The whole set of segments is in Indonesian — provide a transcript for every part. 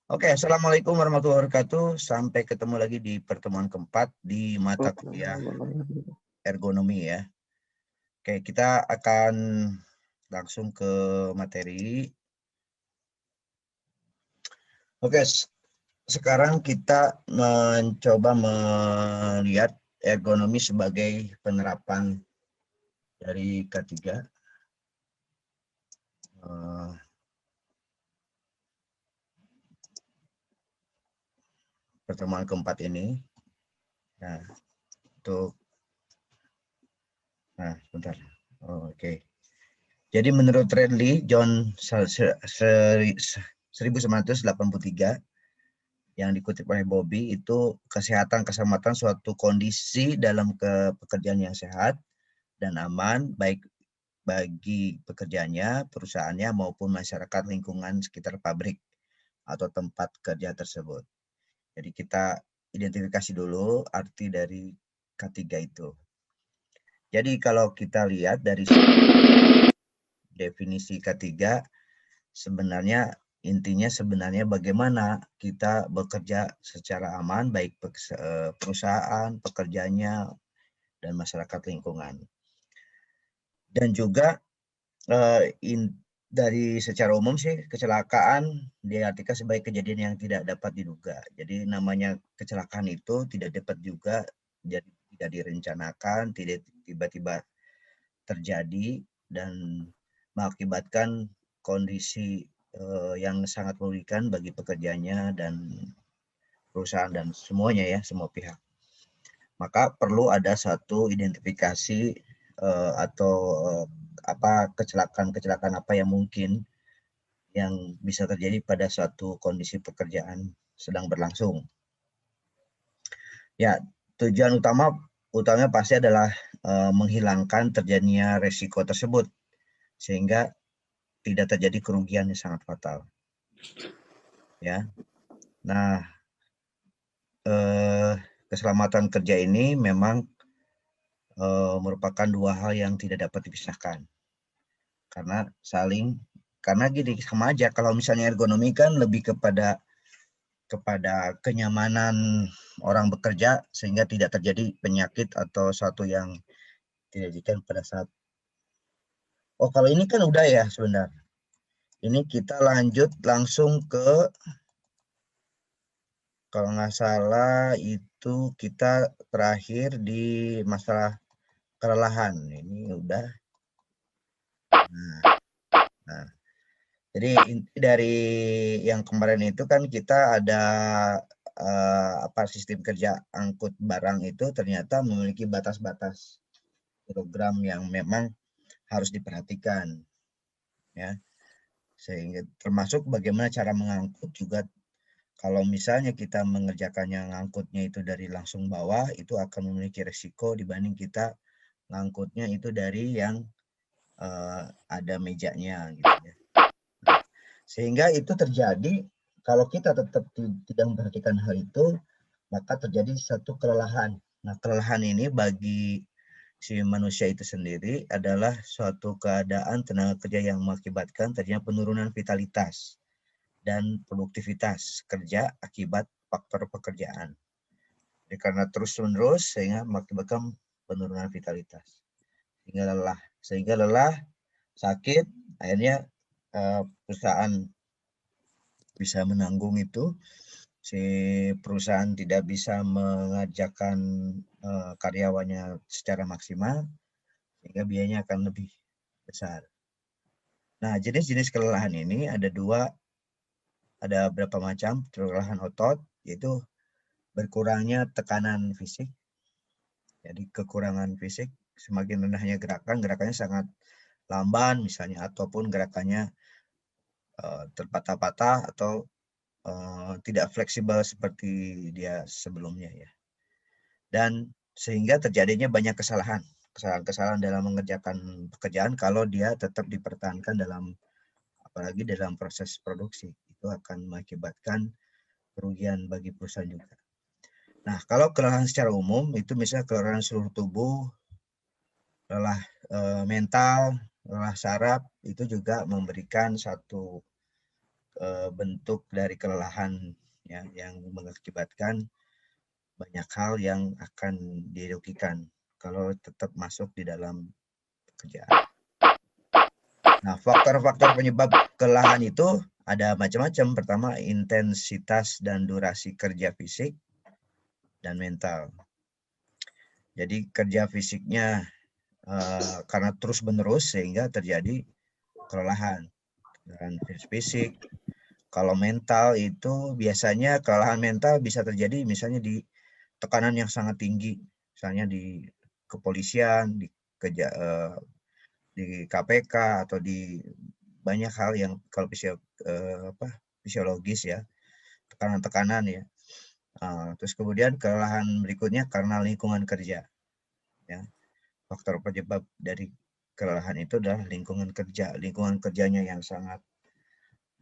Oke, Assalamualaikum warahmatullahi wabarakatuh. Sampai ketemu lagi di pertemuan keempat di mata kuliah ergonomi ya. Oke, kita akan langsung ke materi. Oke, sekarang kita mencoba melihat ergonomi sebagai penerapan dari K3. Pertemuan keempat ini. Nah, sebentar. Oke. Jadi menurut Redley John 1983 yang dikutip oleh Bobby, itu kesehatan keselamatan suatu kondisi dalam pekerjaan yang sehat dan aman baik bagi pekerjaannya, perusahaannya maupun masyarakat lingkungan sekitar pabrik atau tempat kerja tersebut. Jadi kita identifikasi dulu arti dari K3 itu. Jadi kalau kita lihat dari definisi K3, sebenarnya intinya bagaimana kita bekerja secara aman baik perusahaan, pekerjanya, dan masyarakat lingkungan. Dan juga dari secara umum sih kecelakaan diartikan sebagai kejadian yang tidak dapat diduga. Jadi namanya kecelakaan itu tidak dapat juga, jadi tidak direncanakan, tidak tiba-tiba terjadi dan mengakibatkan kondisi yang sangat merugikan bagi pekerjanya dan perusahaan dan semuanya ya, semua pihak. Maka perlu ada satu identifikasi atau kecelakaan apa yang mungkin yang bisa terjadi pada suatu kondisi pekerjaan sedang berlangsung. Ya, tujuan utamanya pasti adalah menghilangkan terjadinya resiko tersebut sehingga tidak terjadi kerugian yang sangat fatal. Ya. Nah, keselamatan kerja ini memang merupakan dua hal yang tidak dapat dipisahkan. Karena gini, sama aja kalau misalnya ergonomi kan lebih kepada kenyamanan orang bekerja sehingga tidak terjadi penyakit atau sesuatu yang tidak diinginkan pada saat. Oh, kalau ini kan udah ya sebenarnya. Ini kita lanjut langsung ke, kalau nggak salah itu kita terakhir di masalah kelelahan. Ini udah. Nah, jadi inti dari yang kemarin itu kan kita ada sistem kerja angkut barang itu ternyata memiliki batas-batas program yang memang harus diperhatikan ya, sehingga termasuk bagaimana cara mengangkut juga. Kalau misalnya kita mengerjakannya ngangkutnya itu dari langsung bawah, itu akan memiliki resiko dibanding kita ngangkutnya itu dari yang ada mejanya gitu ya. Sehingga itu terjadi kalau kita tetap tidak memperhatikan hal itu, maka terjadi satu kelelahan. Nah, kelelahan ini bagi si manusia itu sendiri adalah suatu keadaan tenaga kerja yang mengakibatkan terjadinya penurunan vitalitas dan produktivitas kerja akibat faktor pekerjaan. Jadi karena terus-menerus sehingga mengakibatkan penurunan vitalitas. Sehingga lelah, sakit, akhirnya perusahaan bisa menanggung itu. Si perusahaan tidak bisa mengerjakan karyawannya secara maksimal, sehingga biayanya akan lebih besar. Nah, jenis-jenis kelelahan ini ada beberapa macam. Kelelahan otot, yaitu berkurangnya tekanan fisik. Jadi kekurangan fisik, semakin rendahnya gerakannya sangat lamban misalnya, ataupun gerakannya terpatah-patah atau tidak fleksibel seperti dia sebelumnya ya. Dan sehingga terjadinya banyak kesalahan dalam mengerjakan pekerjaan kalau dia tetap dipertahankan apalagi dalam proses produksi. Itu akan mengakibatkan kerugian bagi perusahaan juga. Nah, kalau kelelahan secara umum itu misalnya kelelahan seluruh tubuh, lelah mental, lelah saraf, itu juga memberikan satu bentuk dari kelelahan ya, yang mengakibatkan banyak hal yang akan dirugikan kalau tetap masuk di dalam pekerjaan. Nah, faktor-faktor penyebab kelelahan itu ada macam-macam. Pertama, intensitas dan durasi kerja fisik dan mental. Jadi kerja fisiknya karena terus-menerus sehingga terjadi kelelahan dan fisik. Kalau mental itu biasanya kelelahan mental bisa terjadi misalnya di tekanan yang sangat tinggi, misalnya di kepolisian, di KPK atau di banyak hal yang kalau fisiologis ya, tekanan-tekanan ya. Terus kemudian kelelahan berikutnya karena lingkungan kerja. Ya, faktor penyebab dari kelelahan itu adalah lingkungan kerja. Lingkungan kerjanya yang sangat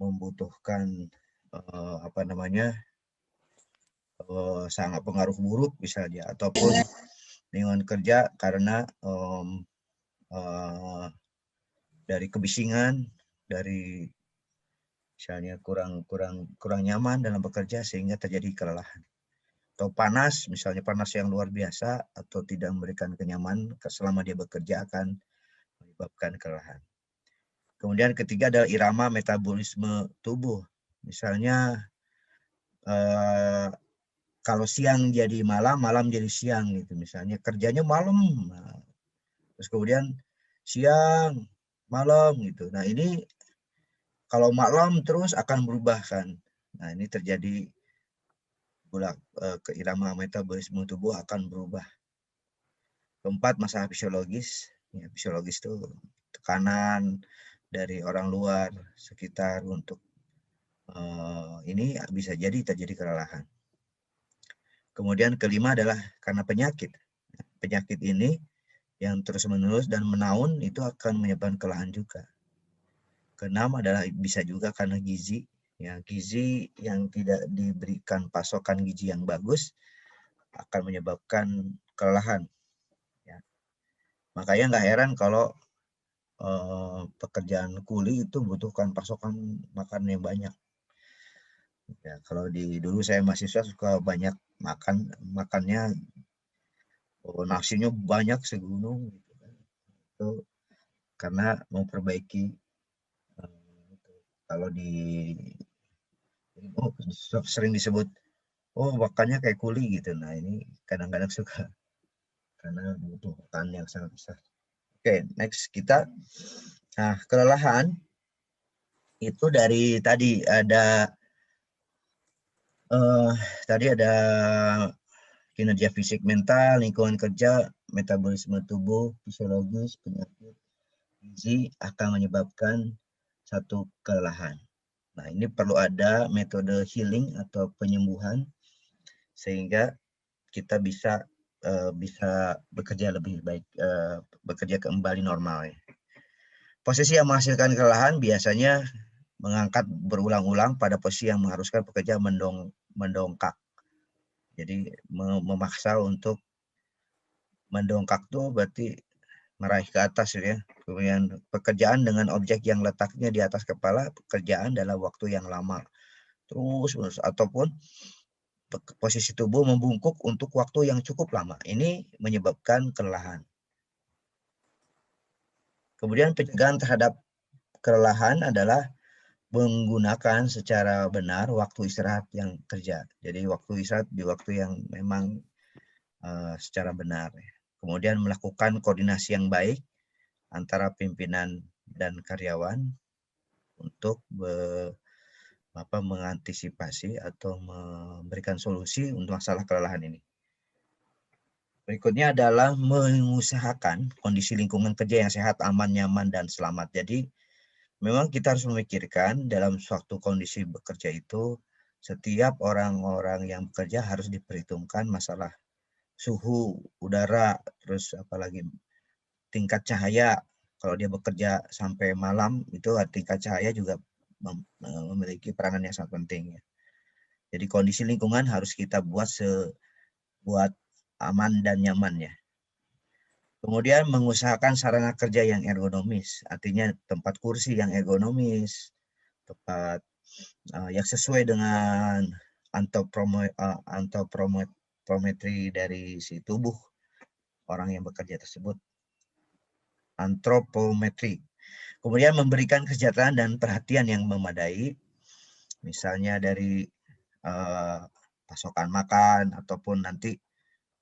membutuhkan sangat pengaruh buruk misalnya, ataupun lingkungan kerja karena dari kebisingan, dari misalnya kurang nyaman dalam bekerja sehingga terjadi kelelahan. Atau panas, misalnya panas yang luar biasa atau tidak memberikan kenyamanan selama dia bekerja akan menyebabkan kelelahan. Kemudian ketiga adalah irama metabolisme tubuh. Misalnya kalau siang jadi malam, malam jadi siang gitu. Misalnya kerjanya malam, terus kemudian siang, malam gitu. Nah ini kalau malam terus akan berubah kan. Nah ini terjadi keirama metabolisme tubuh akan berubah. Keempat, masalah fisiologis. Ya, fisiologis itu tekanan dari orang luar sekitar untuk ini bisa jadi terjadi kelelahan. Kemudian kelima adalah karena penyakit. Penyakit ini yang terus-menerus dan menaun itu akan menyebabkan kelelahan juga. Keenam adalah bisa juga karena gizi. Ya, gizi yang tidak diberikan pasokan gizi yang bagus akan menyebabkan kelelahan. Ya. Makanya nggak heran kalau pekerjaan kuli itu butuhkan pasokan makan yang banyak. Ya, kalau dulu saya mahasiswa suka banyak makannya nasinya banyak segunung gitu kan. Itu karena memperbaiki kalau sering disebut makannya kayak kuli gitu. Nah ini kadang-kadang suka karena butuh makan yang sangat besar. Oke, next kita. Nah, kelelahan itu dari tadi ada kinerja fisik, mental, lingkungan kerja, metabolisme tubuh, fisiologis, penyakit, gizi akan menyebabkan satu kelelahan. Nah, ini perlu ada metode healing atau penyembuhan sehingga kita bisa bekerja lebih baik, bekerja kembali normal. Posisi yang menghasilkan kelelahan biasanya mengangkat berulang-ulang pada posisi yang mengharuskan pekerja mendongkak. Jadi memaksa untuk mendongkak tuh berarti meraih ke atas ya. Kemudian pekerjaan dengan objek yang letaknya di atas kepala, pekerjaan dalam waktu yang lama. Terus ataupun posisi tubuh membungkuk untuk waktu yang cukup lama. Ini menyebabkan kelelahan. Kemudian pencegahan terhadap kelelahan adalah menggunakan secara benar waktu istirahat yang kerja. Jadi waktu istirahat di waktu yang memang secara benar. Kemudian melakukan koordinasi yang baik antara pimpinan dan karyawan untuk mengantisipasi atau memberikan solusi untuk masalah kelelahan ini. Berikutnya adalah mengusahakan kondisi lingkungan kerja yang sehat, aman, nyaman, dan selamat. Jadi memang kita harus memikirkan dalam suatu kondisi bekerja itu setiap orang-orang yang bekerja harus diperhitungkan masalah suhu udara, terus apalagi tingkat cahaya. Kalau dia bekerja sampai malam itu tingkat cahaya juga memiliki peranan yang sangat penting. Jadi kondisi lingkungan harus kita buat aman dan nyaman ya. Kemudian mengusahakan sarana kerja yang ergonomis, artinya tempat kursi yang ergonomis, tempat yang sesuai dengan antropometri dari si tubuh orang yang bekerja tersebut. Antropometri. Kemudian memberikan kesejahteraan dan perhatian yang memadai, misalnya dari pasokan makan ataupun nanti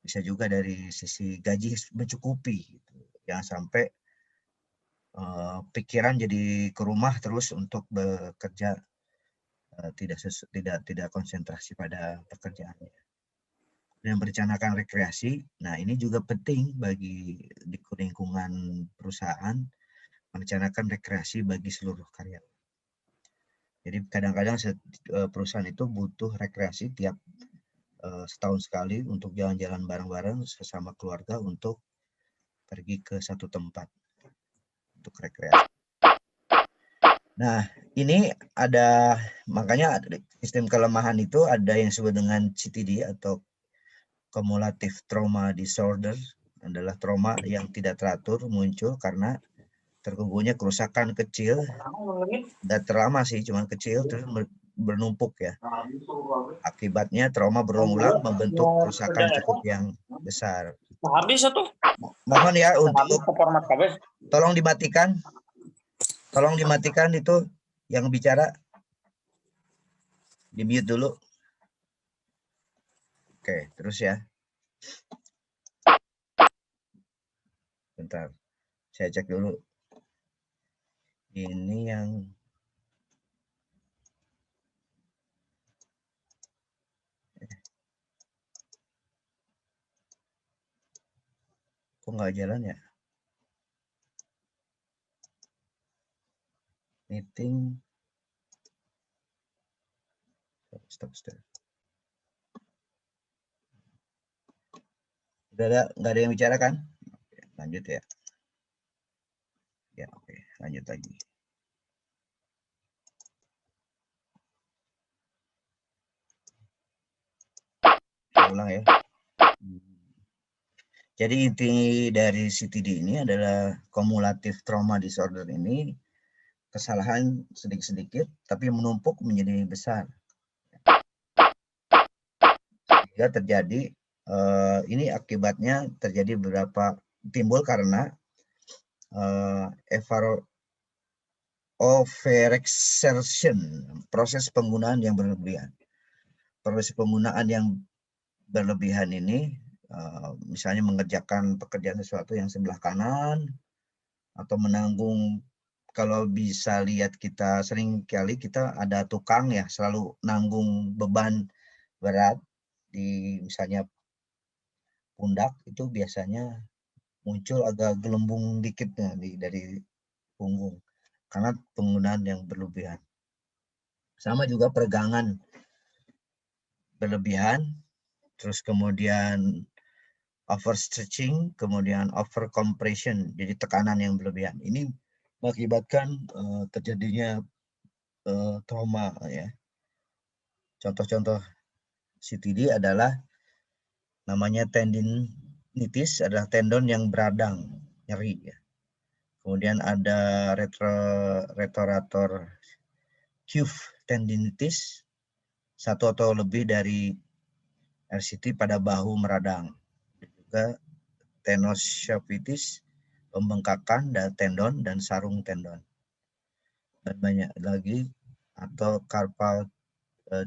bisa juga dari sisi gaji mencukupi, gitu. Jangan sampai pikiran jadi ke rumah terus untuk bekerja, tidak konsentrasi pada pekerjaannya. Dan merencanakan rekreasi, nah ini juga penting bagi di lingkungan perusahaan, merencanakan rekreasi bagi seluruh karyawan. Jadi kadang-kadang perusahaan itu butuh rekreasi tiap setahun sekali untuk jalan-jalan bareng-bareng sesama keluarga untuk pergi ke satu tempat untuk rekreasi. Nah, ini ada, makanya sistem kelemahan itu ada yang disebut dengan CTD atau Cumulative Trauma Disorder, adalah trauma yang tidak teratur muncul karena terkumpulnya kerusakan kecil, nggak terlama sih, cuma kecil terus bernumpuk ya. Akibatnya trauma berulang-ulang membentuk kerusakan cukup yang besar. Habis itu. Mohon ya untuk tolong dimatikan itu yang bicara, di mute dulu. Oke, terus ya. Bentar, saya cek dulu. Ini yang kok nggak jalan ya? Meeting. Stop. Udah nggak ada yang bicara kan? Lanjut ya. Ya oke, lanjut lagi. Saya ulang ya. Jadi inti dari CTD ini adalah cumulative trauma disorder ini, kesalahan sedikit-sedikit tapi menumpuk menjadi besar. Sehingga terjadi ini akibatnya terjadi beberapa timbul karena overexertion, proses penggunaan yang berlebihan. Proses penggunaan yang berlebihan ini misalnya mengerjakan pekerjaan sesuatu yang sebelah kanan atau menanggung, kalau bisa lihat kita sering kali kita ada tukang ya selalu nanggung beban berat di misalnya pundak, itu biasanya muncul agak gelembung dikit dari punggung karena penggunaan yang berlebihan. Sama juga peregangan berlebihan, terus kemudian overstretching, kemudian overcompression, jadi tekanan yang berlebihan. Ini mengakibatkan terjadinya trauma ya. Contoh-contoh CTD adalah namanya tendinitis, adalah tendon yang beradang, nyeri ya. Kemudian ada retrorator cuff tendinitis, satu atau lebih dari RCT pada bahu meradang. Juga tenosyaphitis, pembengkakan tendon dan sarung tendon. Dan banyak lagi, atau carpal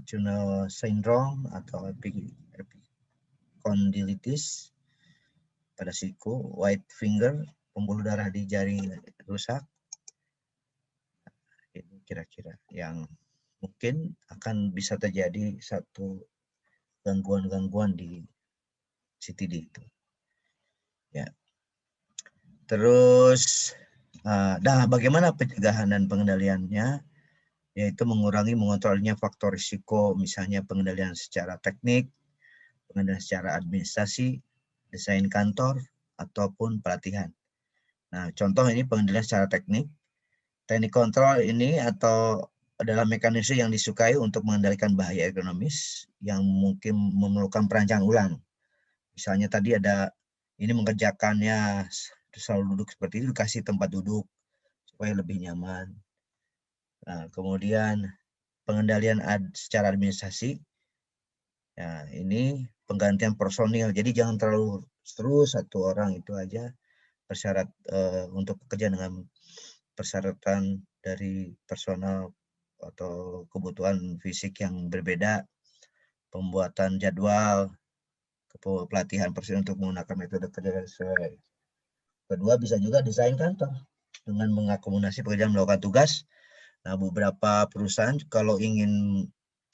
tunnel syndrome atau epicondylitis pada siku, white finger, pembuluh darah di jari rusak. Ini kira-kira yang mungkin akan bisa terjadi satu gangguan-gangguan di CTD itu. Ya. Terus, nah bagaimana pencegahan dan pengendaliannya? Yaitu mengontrolnya faktor risiko, misalnya pengendalian secara teknik, pengendalian secara administrasi, desain kantor, ataupun pelatihan. Nah, contoh ini pengendalian secara teknik. Teknik kontrol ini atau adalah mekanisme yang disukai untuk mengendalikan bahaya ergonomis yang mungkin memerlukan perancangan ulang. Misalnya tadi ada, ini mengerjakannya selalu duduk seperti itu, dikasih tempat duduk supaya lebih nyaman. Nah, kemudian pengendalian secara administrasi. Nah, ini penggantian personil. Jadi jangan terlalu terus satu orang itu aja persyarat untuk pekerja dengan persyaratan dari personal atau kebutuhan fisik yang berbeda, pembuatan jadwal, pelatihan personil untuk menggunakan metode kerja yang sesuai. Kedua, bisa juga desain kantor dengan mengakomodasi pekerjaan melakukan tugas. Nah, beberapa perusahaan kalau ingin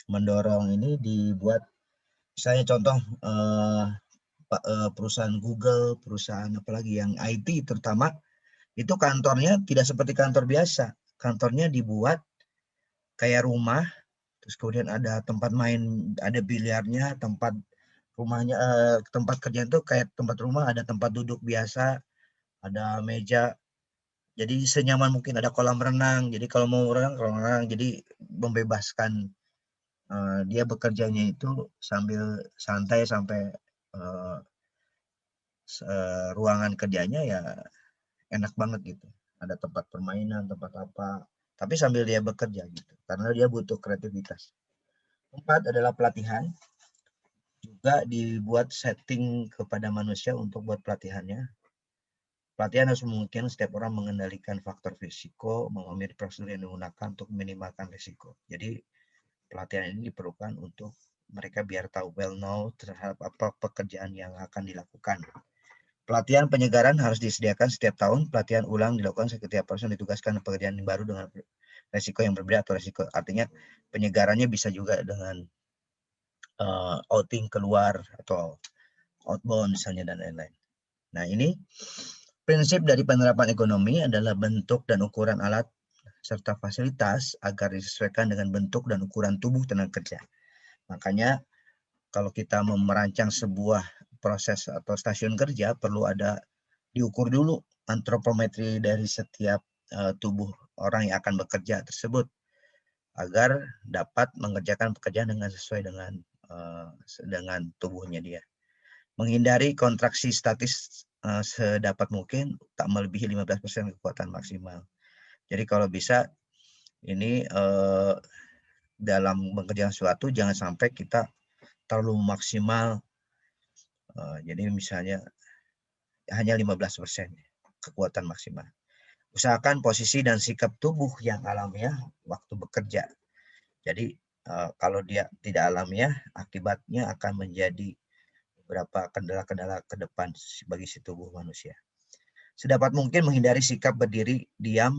mendorong ini dibuat, misalnya contoh perusahaan Google, perusahaan apalagi yang IT terutama, itu kantornya tidak seperti kantor biasa. Kantornya dibuat kayak rumah, terus kemudian ada tempat main, ada biliarnya, tempat rumahnya, tempat kerja itu kayak tempat rumah, ada tempat duduk biasa, ada meja. Jadi senyaman mungkin, ada kolam renang. Jadi kalau mau renang, kolam renang. Jadi membebaskan dia bekerjanya itu sambil santai sampai ruangan kerjanya ya enak banget gitu. Ada tempat permainan, tempat apa. Tapi sambil dia bekerja gitu. Karena dia butuh kreativitas. 4 adalah pelatihan. Juga dibuat setting kepada manusia untuk buat pelatihannya. Pelatihan harus memungkinkan setiap orang mengendalikan faktor risiko, mengambil prosedur yang digunakan untuk meminimalkan risiko. Jadi pelatihan ini diperlukan untuk mereka biar tahu well know terhadap apa pekerjaan yang akan dilakukan. Pelatihan penyegaran harus disediakan setiap tahun. Pelatihan ulang dilakukan setiap person ditugaskan pekerjaan yang baru dengan risiko yang berbeda atau risiko. Artinya penyegarannya bisa juga dengan outing keluar atau outbound misalnya dan lain-lain. Nah, ini prinsip dari penerapan ekonomi adalah bentuk dan ukuran alat serta fasilitas agar disesuaikan dengan bentuk dan ukuran tubuh tenaga kerja. Makanya kalau kita merancang sebuah proses atau stasiun kerja, perlu ada diukur dulu antropometri dari setiap tubuh orang yang akan bekerja tersebut agar dapat mengerjakan pekerjaan dengan sesuai dengan tubuhnya dia. Menghindari kontraksi statis sedapat mungkin, tak melebihi 15% kekuatan maksimal. Jadi kalau bisa ini dalam mengerjakan sesuatu jangan sampai kita terlalu maksimal. Jadi misalnya hanya 15% kekuatan maksimal. Usahakan posisi dan sikap tubuh yang alamiah waktu bekerja. Jadi kalau dia tidak alamiah, akibatnya akan menjadi beberapa kendala-kendala ke depan bagi si tubuh manusia. Sedapat mungkin menghindari sikap berdiri diam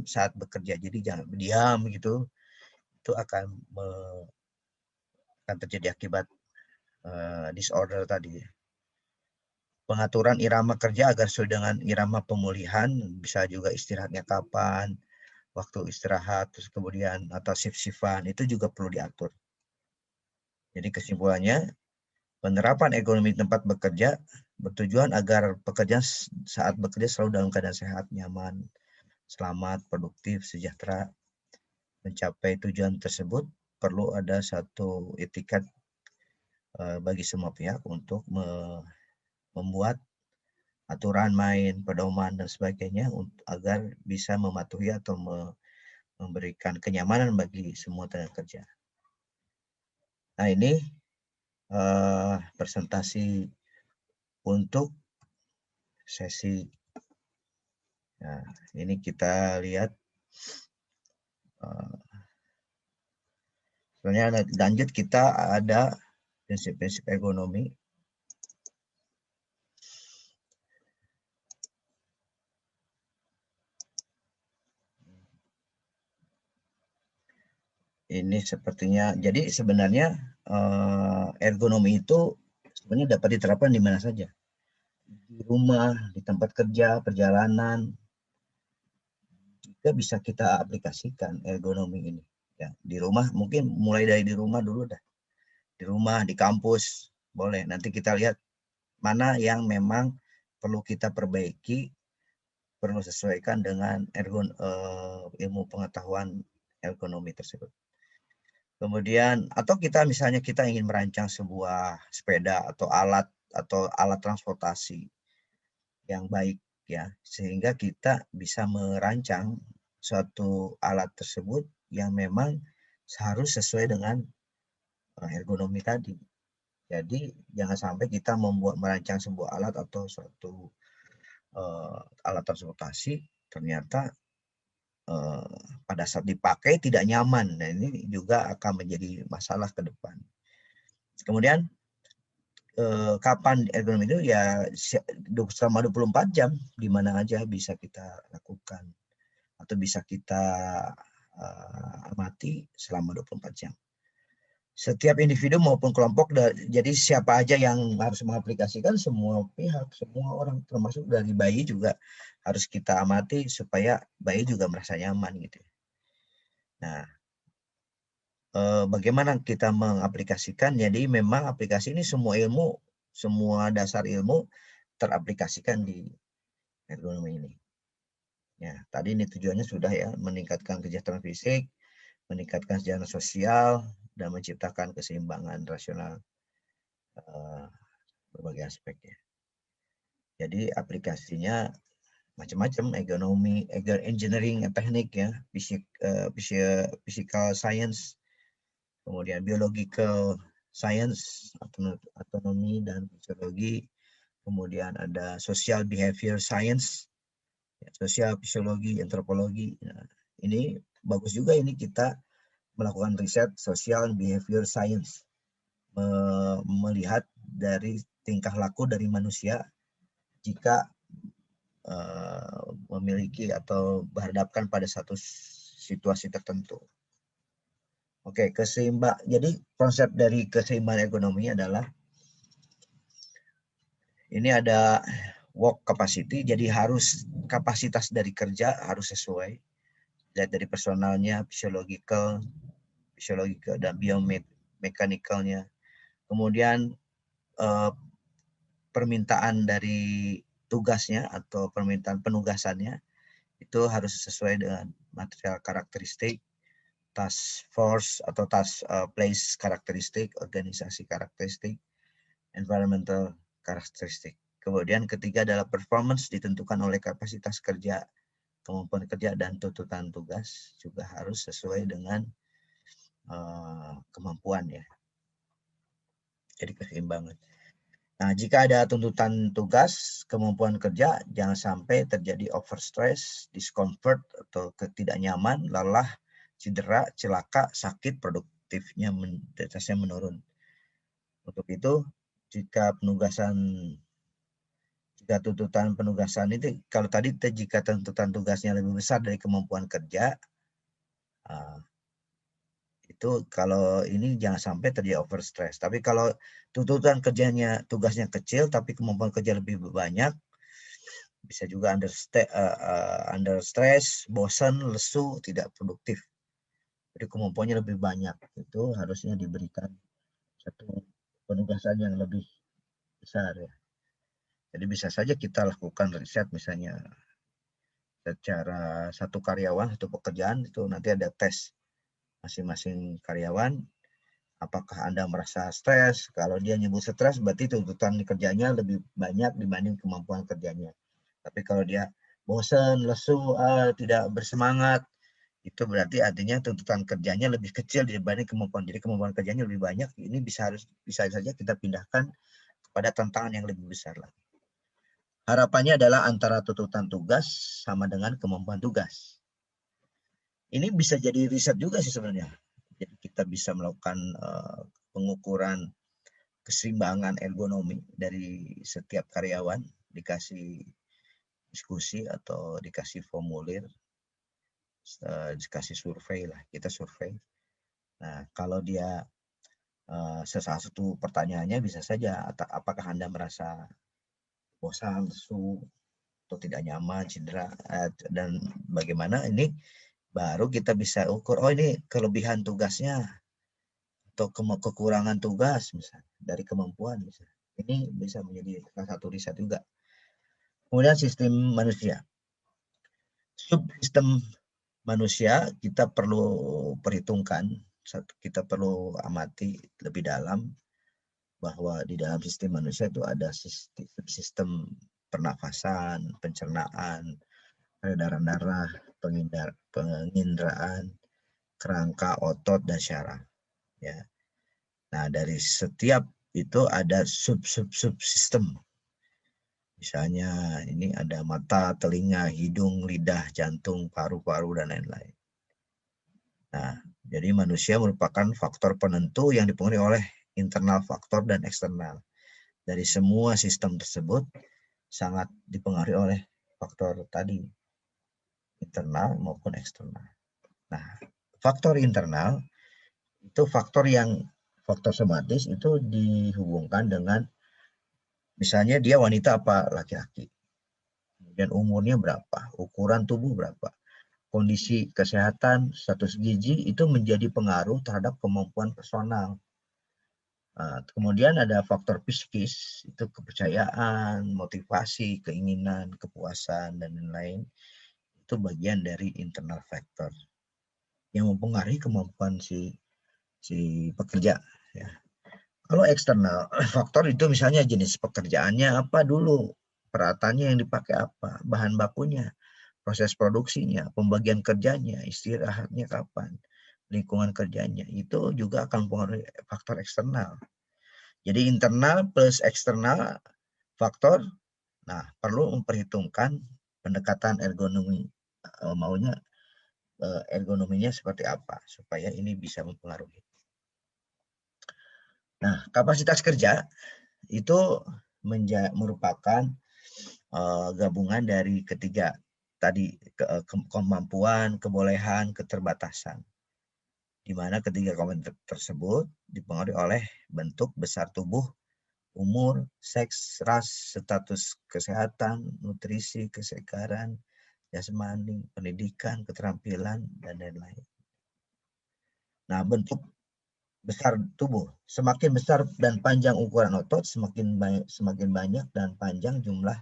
saat bekerja. Jadi jangan diam gitu, itu akan terjadi akibat disorder tadi. Pengaturan irama kerja agar sesuai dengan irama pemulihan, bisa juga istirahatnya kapan, waktu istirahat, terus kemudian atau shift-shiftan, itu juga perlu diatur. Jadi kesimpulannya, penerapan ekonomi tempat bekerja bertujuan agar pekerja saat bekerja selalu dalam keadaan sehat, nyaman, selamat, produktif, sejahtera. Mencapai tujuan tersebut perlu ada satu etikat bagi semua pihak untuk membuat aturan main, pedoman, dan sebagainya agar bisa mematuhi atau memberikan kenyamanan bagi semua tenaga kerja. Nah, ini presentasi untuk sesi. Nah, ini kita lihat. Sebenarnya lanjut kita ada prinsip-prinsip ekonomi. Ini sepertinya, jadi sebenarnya ergonomi itu sebenarnya dapat diterapkan di mana saja. Di rumah, di tempat kerja, perjalanan, juga bisa kita aplikasikan ergonomi ini. Ya, di rumah mungkin mulai dari di rumah dulu dah. Di rumah, di kampus, boleh. Nanti kita lihat mana yang memang perlu kita perbaiki, perlu sesuaikan dengan ilmu pengetahuan ergonomi tersebut. Kemudian atau kita misalnya kita ingin merancang sebuah sepeda atau alat transportasi yang baik ya, sehingga kita bisa merancang suatu alat tersebut yang memang harus sesuai dengan ergonomi tadi. Jadi jangan sampai kita merancang sebuah alat atau suatu alat transportasi ternyata pada saat dipakai tidak nyaman. Nah, ini juga akan menjadi masalah ke depan. Kemudian kapan ergonomi itu ya selama 24 jam di mana aja bisa kita lakukan atau bisa kita amati selama 24 jam. Setiap individu maupun kelompok, jadi siapa aja yang harus mengaplikasikan, semua pihak, semua orang, termasuk dari bayi juga harus kita amati supaya bayi juga merasa nyaman gitu. Nah, bagaimana kita mengaplikasikan? Jadi memang aplikasi ini semua ilmu, semua dasar ilmu teraplikasikan di ergonomi ini. Ya, tadi ini tujuannya sudah ya, meningkatkan kesejahteraan fisik, meningkatkan kesejahteraan sosial, dan menciptakan keseimbangan rasional berbagai aspeknya. Jadi aplikasinya macam-macam, ergonomi, engineering, teknik ya, physical science, kemudian biological science, autonomi dan fisiologi, kemudian ada social behavior science, sosial fisiologi, antropologi. Nah, ini bagus juga ini kita melakukan riset social behavior science, melihat dari tingkah laku dari manusia jika memiliki atau berhadapkan pada satu situasi tertentu. Oke, jadi konsep dari keseimbangan ekonomi adalah ini ada work capacity, jadi harus kapasitas dari kerja harus sesuai dari personalnya, fisiological dan biomekanikalnya. Kemudian permintaan dari tugasnya atau permintaan penugasannya itu harus sesuai dengan material karakteristik, task force atau task place karakteristik, organisasi karakteristik, environmental karakteristik. Kemudian ketiga adalah performance, ditentukan oleh kapasitas kerja, kemampuan kerja, dan tuntutan tugas juga harus sesuai dengan kemampuan ya. Jadi keseimbangan. Nah, jika ada tuntutan tugas, kemampuan kerja, jangan sampai terjadi overstress, discomfort, atau ketidaknyaman, lelah, cedera, celaka, sakit, produktifnya menurun. Untuk itu, jika tuntutan penugasan itu, kalau tadi jika tuntutan tugasnya lebih besar dari kemampuan kerja, itu kalau ini jangan sampai terjadi overstress. Tapi kalau tuntutan tugasnya kecil tapi kemampuan kerja lebih banyak, bisa juga under stress, bosan, lesu, tidak produktif. Jadi kemampuannya lebih banyak, itu harusnya diberikan satu penugasan yang lebih besar ya. Jadi bisa saja kita lakukan riset misalnya secara satu karyawan, satu pekerjaan, itu nanti ada tes masing-masing karyawan. Apakah Anda merasa stres? Kalau dia nyebut stres, berarti tuntutan kerjanya lebih banyak dibanding kemampuan kerjanya. Tapi kalau dia bosan, lesu, tidak bersemangat, itu berarti artinya tuntutan kerjanya lebih kecil dibanding kemampuan. Jadi kemampuan kerjanya lebih banyak. Ini bisa saja kita pindahkan kepada tantangan yang lebih besar lagi. Harapannya adalah antara tuntutan tugas sama dengan kemampuan tugas. Ini bisa jadi riset juga sih sebenarnya. Jadi kita bisa melakukan pengukuran keseimbangan ergonomi dari setiap karyawan, dikasih diskusi atau dikasih formulir, dikasih survei lah, kita survei. Nah, kalau dia salah satu pertanyaannya bisa saja, apakah Anda merasa bosan, lesu, atau tidak nyaman, cedera, dan bagaimana, ini baru kita bisa ukur, oh ini kelebihan tugasnya atau kekurangan tugas misalnya dari kemampuan misalnya. Ini bisa menjadi salah satu riset juga. Kemudian sistem manusia. Subsistem manusia kita perlu perhitungkan, kita perlu amati lebih dalam bahwa di dalam sistem manusia itu ada sistem pernafasan, pencernaan, peredaran darah, penginderaan, kerangka, otot, dan syaraf. Ya. Nah, dari setiap itu ada sub-sub-sub-sistem. Misalnya ini ada mata, telinga, hidung, lidah, jantung, paru-paru, dan lain-lain. Nah, jadi manusia merupakan faktor penentu yang dipengaruhi oleh internal faktor dan eksternal. Dari semua sistem tersebut sangat dipengaruhi oleh faktor tadi, internal maupun eksternal. Nah, faktor internal itu faktor somatis itu dihubungkan dengan misalnya dia wanita apa laki-laki, kemudian umurnya berapa, ukuran tubuh berapa, kondisi kesehatan, status gizi itu menjadi pengaruh terhadap kemampuan personal. Kemudian ada faktor psikis, itu kepercayaan, motivasi, keinginan, kepuasan, dan lain-lain. Itu bagian dari internal factor yang mempengaruhi kemampuan si pekerja. Ya. Kalau eksternal faktor itu misalnya jenis pekerjaannya apa dulu, peralatannya yang dipakai apa, bahan bakunya, proses produksinya, pembagian kerjanya, istirahatnya kapan, lingkungan kerjanya, itu juga akan mempengaruhi faktor eksternal. Jadi internal plus eksternal faktor, nah perlu memperhitungkan pendekatan ergonomi, maunya ergonominya seperti apa supaya ini bisa mempengaruhi. Nah, kapasitas kerja itu merupakan gabungan dari ketiga tadi, kemampuan, kebolehan, keterbatasan. Di mana ketiga komponen tersebut dipengaruhi oleh bentuk, besar tubuh, umur, seks, ras, status kesehatan, nutrisi, kesegaran, jasmani, pendidikan, keterampilan, dan lain-lain. Nah, bentuk besar tubuh, semakin besar dan panjang ukuran otot, semakin banyak dan panjang jumlah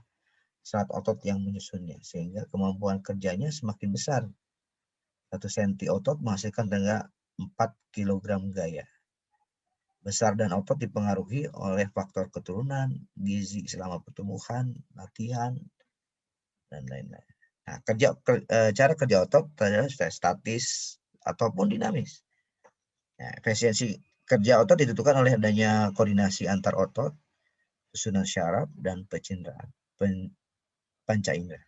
serat otot yang menyusunnya, sehingga kemampuan kerjanya semakin besar. 1 cm otot menghasilkan tenaga 4 kg gaya. Besar dan otot dipengaruhi oleh faktor keturunan, gizi selama pertumbuhan, latihan, dan lain-lain. Nah, cara kerja otot adalah statis ataupun dinamis. Nah, efisiensi kerja otot ditentukan oleh adanya koordinasi antar otot, susunan syaraf, dan panca indera.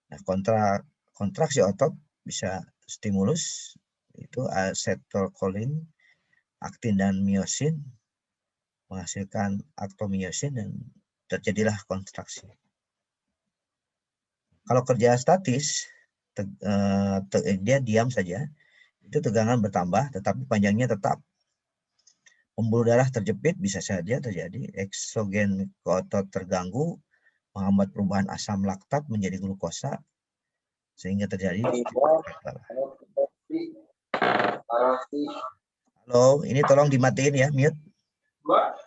Nah, kontraksi otot bisa stimulus, itu asetylkolin, aktin, dan miosin menghasilkan aktomiosin dan terjadilah kontraksi. Kalau kerja statis, dia diam saja, itu tegangan bertambah tetapi panjangnya tetap. Pembuluh darah terjepit bisa saja terjadi, eksogen ke otot terganggu, menghambat perubahan asam laktat menjadi glukosa, sehingga terjadi. Halo, ini tolong dimatiin ya, mute. Wah.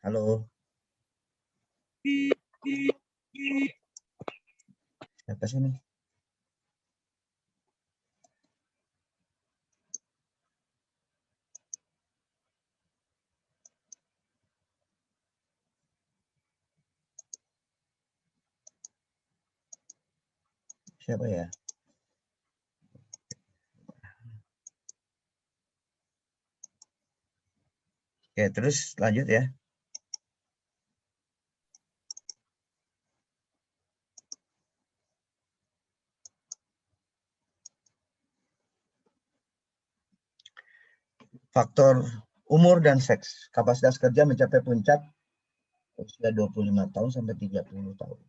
Halo. Siapa sih ini? Siapa ya? Oke, terus lanjut ya. Faktor umur dan seks. Kapasitas kerja mencapai puncak usia 25 tahun sampai 30 tahun.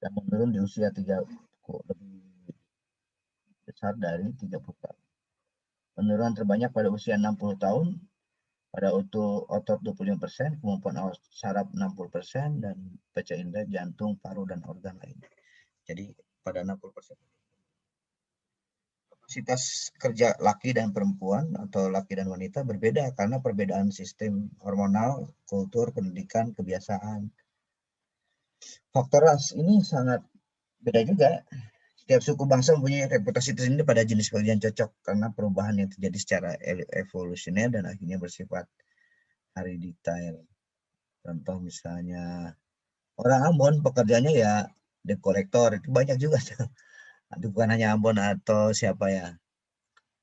Dan menurun di usia 3 lebih besar dari 30 tahun. Penurunan terbanyak pada usia 60 tahun, pada otot 25%, kemampuan saraf 60%, dan panca indera, jantung, paru, dan organ lain. Jadi pada 60%. Kapasitas kerja laki dan perempuan atau laki dan wanita berbeda karena perbedaan sistem hormonal, kultur, pendidikan, kebiasaan. Faktor ras ini sangat beda juga. Setiap suku bangsa mempunyai reputasi tersendiri pada jenis pekerjaan cocok karena perubahan yang terjadi secara evolusioner dan akhirnya bersifat hereditary. Contoh misalnya orang Ambon pekerjaannya ya debt collector itu banyak juga tuh. Tapi bukan hanya Ambon atau siapa ya.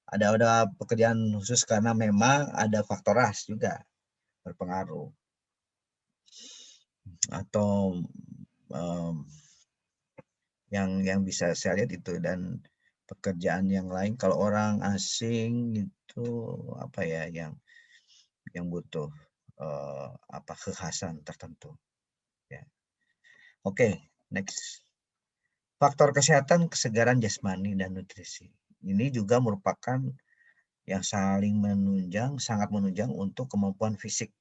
Ada pekerjaan khusus karena memang ada faktor ras juga berpengaruh. Atau yang bisa saya lihat itu, dan pekerjaan yang lain kalau orang asing itu apa ya yang butuh apa kekhasan tertentu ya. Oke, next. Faktor kesehatan, kesegaran jasmani dan nutrisi. Ini juga merupakan yang sangat menunjang untuk kemampuan fisik.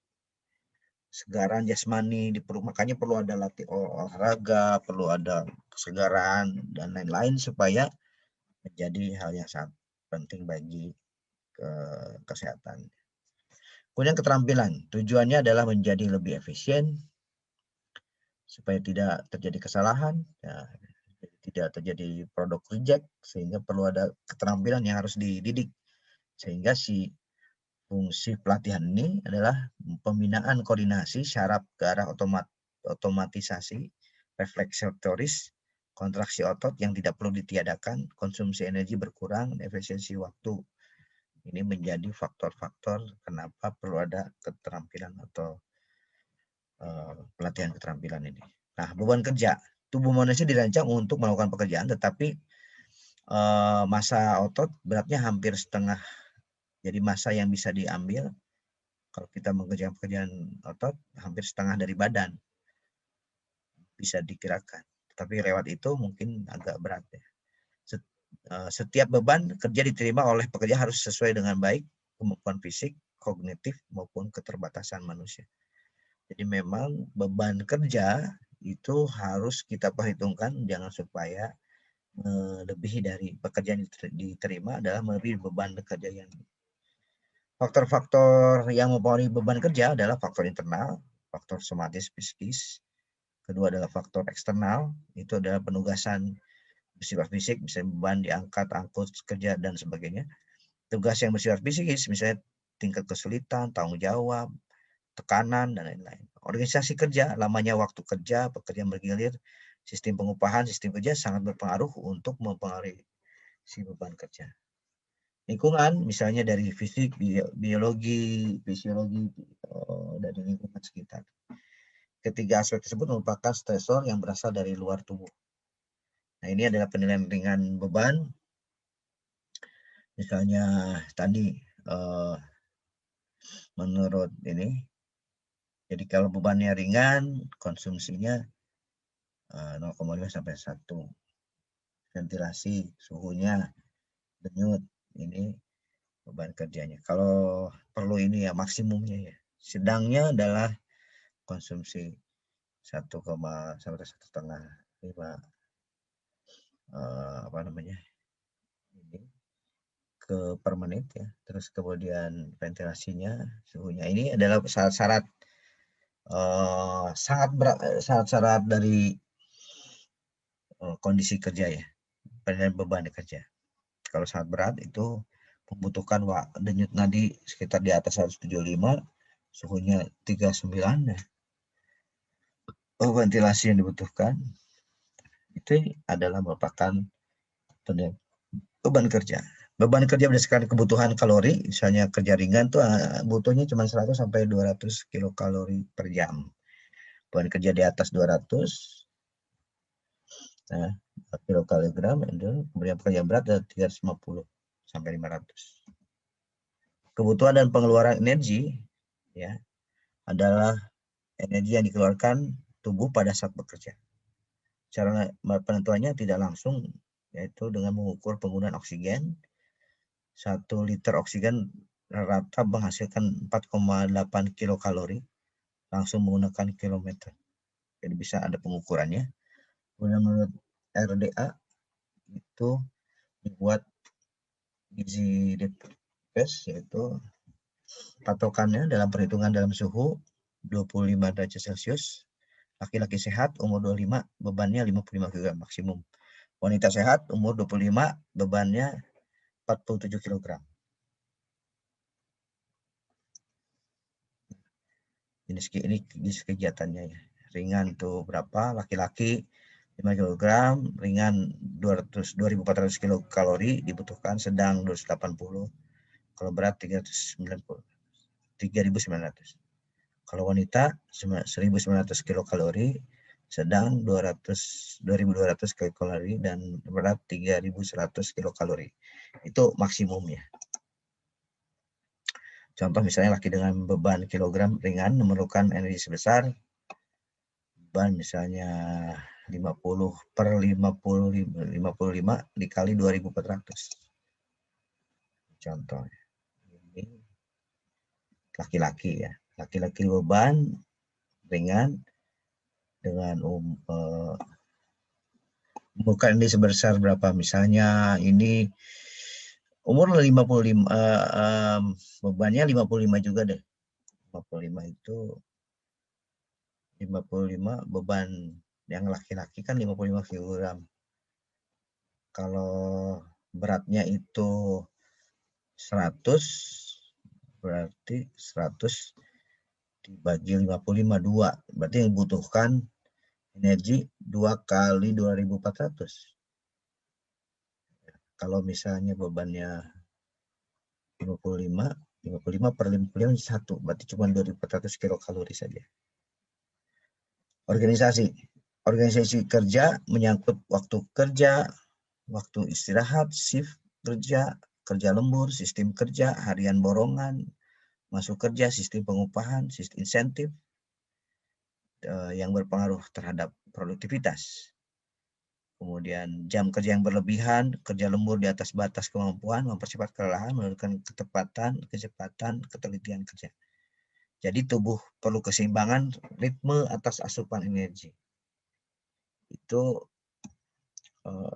Segaran jasmani makanya perlu ada olahraga, perlu ada kesegaran dan lain-lain supaya menjadi hal yang sangat penting bagi kesehatan. Kemudian keterampilan, tujuannya adalah menjadi lebih efisien supaya tidak terjadi kesalahan, ya, tidak terjadi produk reject, sehingga perlu ada keterampilan yang harus dididik. Sehingga fungsi pelatihan ini adalah pembinaan koordinasi syaraf ke arah otomatisasi, refleksatoris, kontraksi otot yang tidak perlu ditiadakan, konsumsi energi berkurang, efisiensi waktu. Ini menjadi faktor-faktor kenapa perlu ada keterampilan atau pelatihan keterampilan ini. Nah, beban kerja. Tubuh manusia dirancang untuk melakukan pekerjaan, tetapi massa otot beratnya hampir setengah. Jadi massa yang bisa diambil kalau kita mengerjakan pekerjaan otot hampir setengah dari badan. Bisa dikirakan. Tapi lewat itu mungkin agak berat ya. Setiap beban kerja diterima oleh pekerja harus sesuai dengan baik kemampuan fisik, kognitif, maupun keterbatasan manusia. Jadi memang beban kerja itu harus kita perhitungkan, jangan supaya lebih dari pekerjaan diterima adalah melebihi beban kerja yang. Faktor-faktor yang mempengaruhi beban kerja adalah faktor internal, faktor somatis psikis. Kedua adalah faktor eksternal, itu adalah penugasan bersifat fisik, misalnya beban diangkat, angkut, kerja, dan sebagainya. Tugas yang bersifat psikis, misalnya tingkat kesulitan, tanggung jawab, tekanan, dan lain-lain. Organisasi kerja, lamanya waktu kerja, pekerjaan bergilir, sistem pengupahan, sistem kerja sangat berpengaruh untuk mempengaruhi si beban kerja. Lingkungan, misalnya dari fisik, biologi, fisiologi, dari lingkungan sekitar. Ketiga aspek tersebut merupakan stresor yang berasal dari luar tubuh. Nah, ini adalah penilaian ringan beban. Misalnya tadi menurut ini, jadi kalau bebannya ringan, konsumsinya 0,5 sampai 1. Ventilasi, suhunya, denyut, ini beban kerjanya. Kalau perlu ini ya maksimumnya ya. Sedangnya adalah konsumsi 1, sampai 1,5 apa namanya ini per menit ya. Terus kemudian ventilasinya, suhunya. Ini adalah syarat-syarat syarat-syarat dari kondisi kerja ya, penilaian beban kerja. Kalau sangat berat itu membutuhkan denyut nadi sekitar di atas 175, suhunya 39 ya. Ventilasi yang dibutuhkan itu adalah merupakan beban kerja. Beban kerja berdasarkan kebutuhan kalori, misalnya kerja ringan tuh butuhnya cuma 100 sampai 200 kilokalori per jam. Beban kerja di atas 200 kilokalogram, kemudian pekerja berat ada 350 sampai 500. Kebutuhan dan pengeluaran energi ya adalah energi yang dikeluarkan tubuh pada saat bekerja. Cara penentuannya tidak langsung, yaitu dengan mengukur penggunaan oksigen. 1 liter oksigen rata menghasilkan 4,8 kilokalori langsung menggunakan kilometer. Jadi bisa ada pengukurannya. Kemudian menurut RDA itu dibuat easy test, yaitu patokannya dalam perhitungan dalam suhu 25 derajat Celcius. Laki-laki sehat umur 25 bebannya 55 kg maksimum. Wanita sehat umur 25 bebannya 47 kg. Ini jenis kegiatannya ya. Ringan tuh berapa, laki-laki 5 kg, ringan 2400 kilokalori dibutuhkan, sedang 280, kalau berat 390, 3900. Kalau wanita 1900 kilokalori, sedang 2200 kilokalori, dan berat 3100 kilokalori. Itu maksimumnya. Contoh misalnya laki dengan beban kilogram ringan memerlukan energi sebesar beban misalnya 50/55 dikali 2400. Contoh ini laki-laki ya. Laki-laki beban ringan dengan memerlukan energi sebesar berapa? Misalnya ini umur 55, bebannya 55 juga deh. 55 itu 55 beban yang laki-laki kan 55 kg. Kalau beratnya itu 100, berarti 100 dibagi 55, 2. Berarti yang dibutuhkan energi 2 kali 2400. Kalau misalnya bebannya 55 per 55 1, berarti cuma 2400 kilokalori saja. Organisasi kerja menyangkut waktu kerja, waktu istirahat, shift kerja, kerja lembur, sistem kerja, harian borongan, masuk kerja, sistem pengupahan, sistem insentif yang berpengaruh terhadap produktivitas. Kemudian jam kerja yang berlebihan, kerja lembur di atas batas kemampuan, mempercepat kelelahan, menurunkan kecepatan, ketelitian kerja. Jadi tubuh perlu keseimbangan ritme atas asupan energi. Itu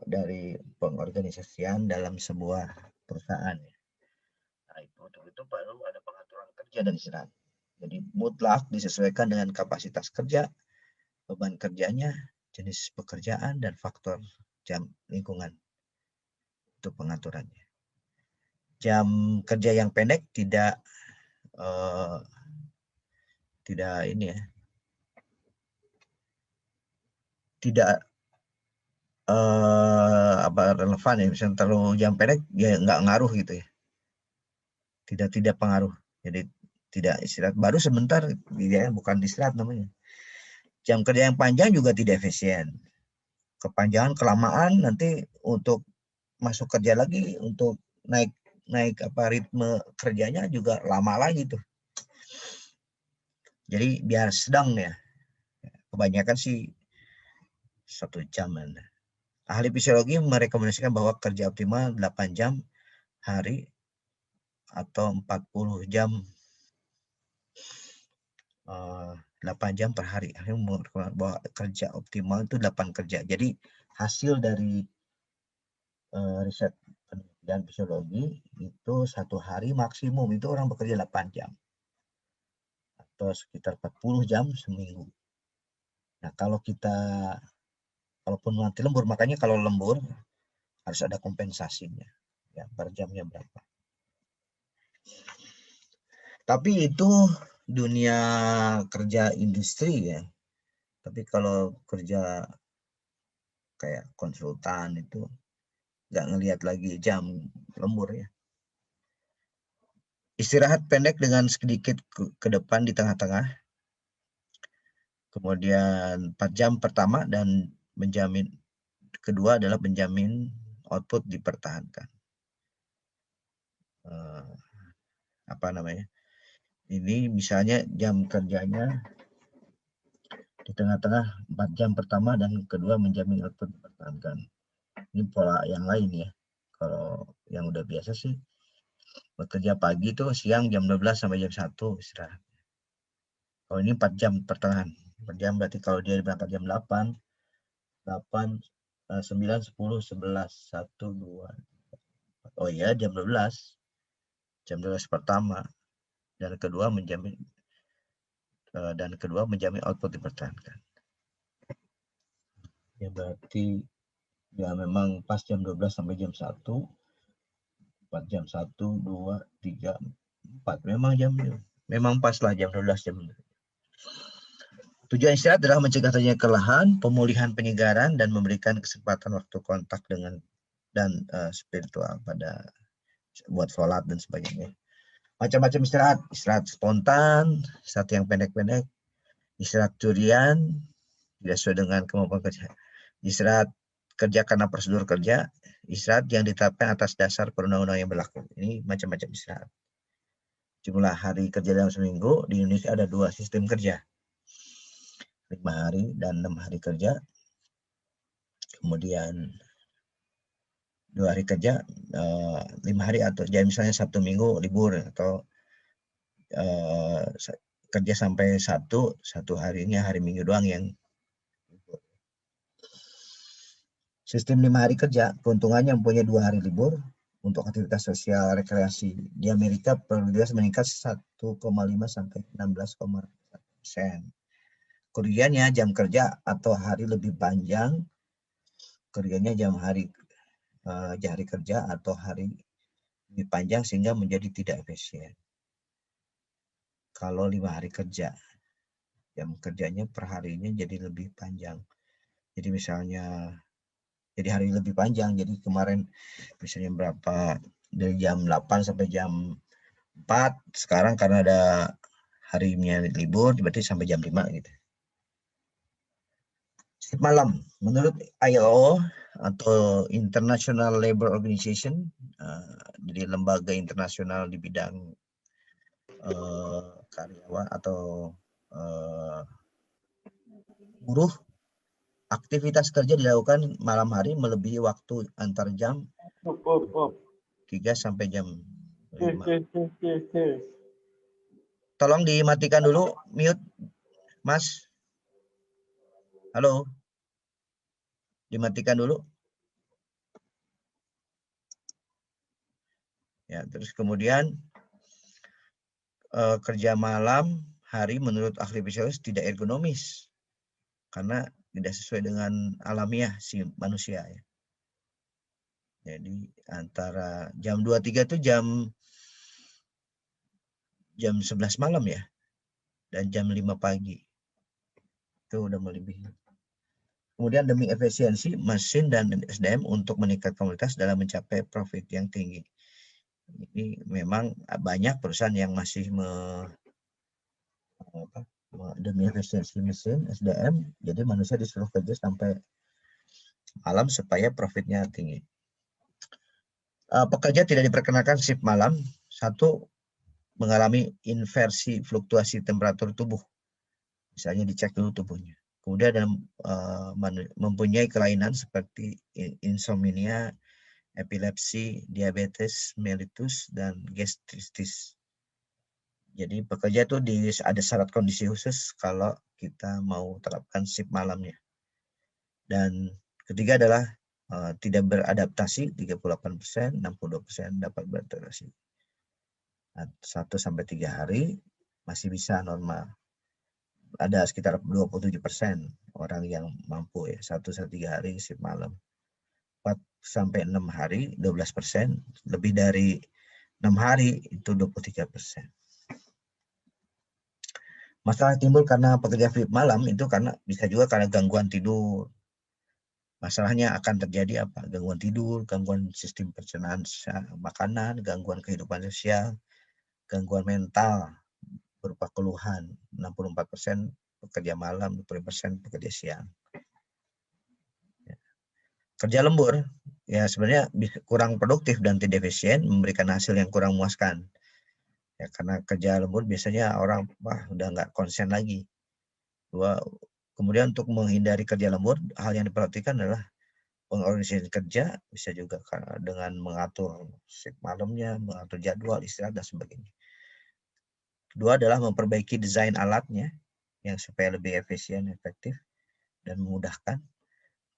dari pengorganisasian dalam sebuah perusahaan. Nah, untuk itu perlu ada pengaturan kerja dan istirahat. Jadi mutlak disesuaikan dengan kapasitas kerja, beban kerjanya, jenis pekerjaan, dan faktor jam lingkungan. Itu pengaturannya. Jam kerja yang pendek tidak ini ya, tidak relevan ya, misalnya terlalu jam pendek ya nggak ngaruh gitu ya, tidak pengaruh. Jadi tidak istirahat, baru sebentar dia bukan istirahat namanya. Jam kerja yang panjang juga tidak efisien, kepanjangan kelamaan nanti untuk masuk kerja lagi, untuk naik ritme kerjanya juga lama lagi tuh. Jadi biar sedang ya, kebanyakan sih 1 jam. Ahli fisiologi merekomendasikan bahwa kerja optimal 8 jam hari atau 40 jam 8 jam per hari. Bahwa kerja optimal itu 8 kerja. Jadi hasil dari riset penelitian fisiologi itu 1 hari maksimum itu orang bekerja 8 jam atau sekitar 40 jam seminggu. Nah, kalaupun nanti lembur, makanya kalau lembur harus ada kompensasinya ya, per jamnya berapa. Tapi itu dunia kerja industri ya. Tapi kalau kerja kayak konsultan itu nggak ngelihat lagi jam lembur ya. Istirahat pendek dengan sedikit ke depan di tengah-tengah. Kemudian 4 jam pertama dan menjamin kedua adalah menjamin output dipertahankan. Ini misalnya jam kerjanya di tengah-tengah 4 jam pertama dan kedua menjamin output dipertahankan. Ini pola yang lain ya. Kalau yang udah biasa sih bekerja pagi tuh siang jam 12 sampai jam 1 istirahat. Kalau ini 4 jam pertengahan. 4 jam berarti kalau dia berangkat jam 8, 9, 10, 11, 1, 2. Oh iya, jam 12. Jam 12 pertama dan kedua menjamin output dipertahankan. Ya berarti ya memang pas jam 12 sampai jam 1, 4 jam 1, 2, 3, 4. Memang pas lah jam 12 jam. Tujuan istirahat adalah mencegah terjadinya kelelahan, pemulihan penyegaran, dan memberikan kesempatan waktu kontak dengan dan spiritual pada buat sholat dan sebagainya. Macam-macam istirahat, istirahat spontan, istirahat yang pendek-pendek, istirahat curian, tidak sesuai dengan kemampuan kerja, istirahat kerja karena prosedur kerja, istirahat yang ditetapkan atas dasar perundang-undangan yang berlaku. Ini macam-macam istirahat. Jumlah hari kerja dalam seminggu di Indonesia ada 2 sistem kerja, 5 hari dan 6 hari kerja. Kemudian 2 hari kerja, 5 hari atau jadi misalnya Sabtu Minggu libur atau kerja sampai satu harinya hari Minggu doang yang libur. Sistem 5 hari kerja, keuntungannya mempunyai 2 hari libur untuk aktivitas sosial rekreasi. Di Amerika produktivitas meningkat 1,5 sampai 16,1%. Kerugiannya jam kerja atau hari lebih panjang, kerjanya hari kerja atau hari lebih panjang sehingga menjadi tidak efisien. Kalau 5 hari kerja, jam kerjanya per harinya jadi lebih panjang. Jadi misalnya jadi hari lebih panjang. Jadi kemarin misalnya berapa dari jam 8 sampai jam 4, sekarang karena ada harinya libur berarti sampai jam 5 gitu. Shift malam menurut ILO atau International Labour Organization, jadi lembaga internasional di bidang karyawan atau buruh, aktivitas kerja dilakukan malam hari melebihi waktu antar jam 3 sampai jam 5. Tolong dimatikan dulu, mute, Mas. Halo. Dimatikan dulu. Ya, terus kemudian kerja malam hari menurut ahli spesialis tidak ergonomis karena tidak sesuai dengan alamiah si manusia ya. Jadi antara jam 23 itu jam 11 malam ya, dan jam 5 pagi. Itu udah melebihi. Kemudian demi efisiensi mesin dan SDM untuk meningkatkan kualitas dalam mencapai profit yang tinggi. Ini memang banyak perusahaan yang masih demi efisiensi mesin SDM, jadi manusia disuruh kerja sampai malam supaya profitnya tinggi. Pekerja tidak diperkenalkan shift malam. Satu, mengalami inversi fluktuasi temperatur tubuh. Misalnya dicek dulu tubuhnya. Kemudian mempunyai kelainan seperti insomnia, epilepsi, diabetes mellitus, dan gastritis. Jadi pekerja itu ada syarat kondisi khusus kalau kita mau terapkan shift malamnya. Dan ketiga adalah tidak beradaptasi 38%, 62% dapat beradaptasi. 1-3 hari masih bisa normal. Ada sekitar 27% orang yang mampu ya 1-3 hari shift malam. 4-6 hari 12%, lebih dari 6 hari itu 23%. Masalah timbul karena pekerja shift malam itu karena bisa juga karena gangguan tidur. Masalahnya akan terjadi apa? Gangguan tidur, gangguan sistem pencernaan makanan, gangguan kehidupan sosial, gangguan mental berupa keluhan. 64% pekerja malam, 20% pekerja siang. Kerja lembur ya sebenarnya kurang produktif dan tidak efisien, memberikan hasil yang kurang memuaskan. Ya, karena kerja lembur biasanya orang udah nggak konsen lagi. Kemudian untuk menghindari kerja lembur, hal yang diperhatikan adalah pengorganisasi kerja, bisa juga dengan mengatur shift malamnya, mengatur jadwal istirahat dan sebagainya. Kedua adalah memperbaiki desain alatnya yang supaya lebih efisien, efektif, dan memudahkan.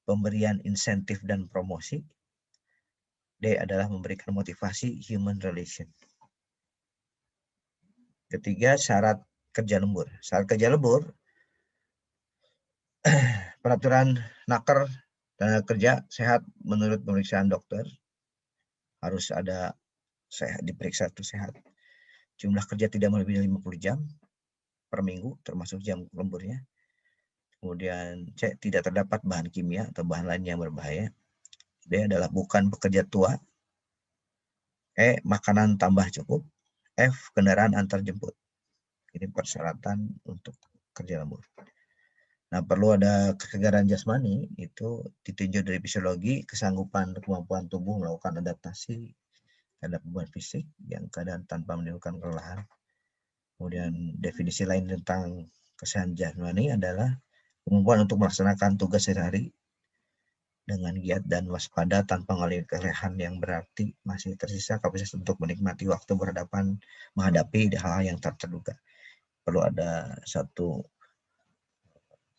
Pemberian insentif dan promosi. D adalah memberikan motivasi human relation. Ketiga, syarat kerja lembur. Syarat kerja lembur, peraturan Naker tenaga kerja sehat menurut pemeriksaan dokter, harus ada sehat, diperiksa itu sehat. Jumlah kerja tidak melebihi 50 jam per minggu termasuk jam lemburnya. Kemudian C, tidak terdapat bahan kimia atau bahan lain yang berbahaya. D adalah bukan pekerja tua. E, makanan tambah cukup. F, kendaraan antar jemput. Ini persyaratan untuk kerja lembur. Nah, perlu ada kesegaran jasmani, itu ditinjau dari fisiologi, kesanggupan kemampuan tubuh melakukan adaptasi terhadap beban fisik yang keadaan tanpa menimbulkan kelelahan. Kemudian definisi lain tentang kesehatan jasmani adalah kemampuan untuk melaksanakan tugas sehari-hari dengan giat dan waspada tanpa mengalami kelelahan yang berarti masih tersisa kapasitas untuk menikmati waktu menghadapi hal-hal yang tak terduga. Perlu ada satu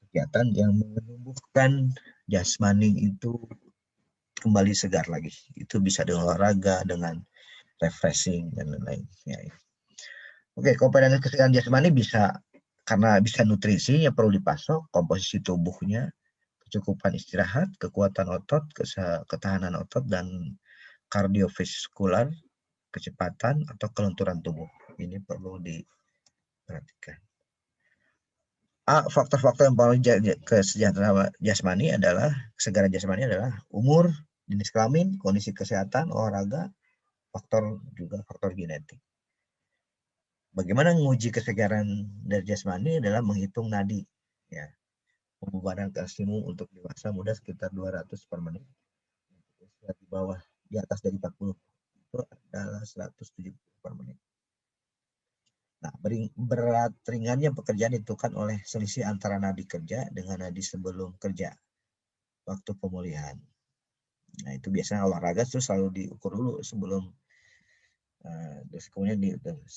kegiatan yang menumbuhkan jasmani itu kembali segar lagi. Itu bisa dengan olahraga, dengan refreshing dan lain-lain. Ya. Oke, komponen kesehatan jasmani bisa karena bisa nutrisi yang perlu dipasok, komposisi tubuhnya, kecukupan istirahat, kekuatan otot, ketahanan otot, dan kardiovaskular, kecepatan atau kelenturan tubuh. Ini perlu diperhatikan. Faktor-faktor yang paling kesejahteraan jasmani adalah kesegaran jasmani adalah umur, jenis kelamin, kondisi kesehatan, olahraga, faktor genetik. Bagaimana menguji kesegaran dari jasmani adalah menghitung nadi, ya. Pembebanan maksimum untuk dewasa muda sekitar 200 per menit. Di bawah, di atas dari 40 itu adalah 170 per menit. Nah, berat ringannya pekerjaan ditentukan oleh selisih antara nadi kerja dengan nadi sebelum kerja, waktu pemulihan. Nah, itu biasanya olahraga terus selalu diukur dulu sebelum terus kemudian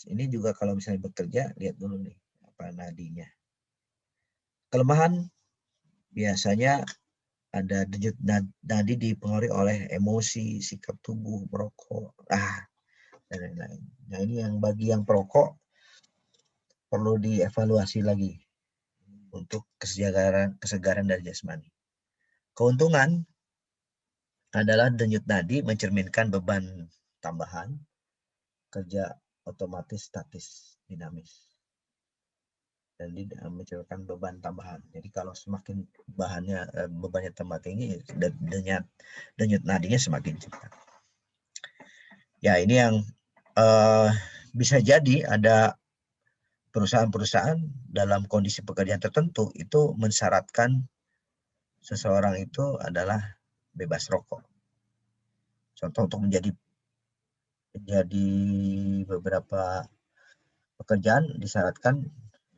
ini juga kalau misalnya bekerja, lihat dulu nih apa nadinya. Kelemahan biasanya ada denyut nadi dipengaruhi oleh emosi, sikap tubuh, merokok, dan lain-lain. Nah, ini yang bagi yang perokok perlu dievaluasi lagi untuk kesegaran dari jasmani. Keuntungan adalah denyut nadi mencerminkan beban tambahan, kerja otomatis statis dinamis, dan mencerminkan beban tambahan. Jadi kalau semakin bebannya tambah tinggi, denyut nadinya semakin cepat. Ya, ini yang bisa jadi ada perusahaan-perusahaan dalam kondisi pekerjaan tertentu itu mensyaratkan seseorang itu adalah bebas rokok. Contoh untuk menjadi beberapa pekerjaan disyaratkan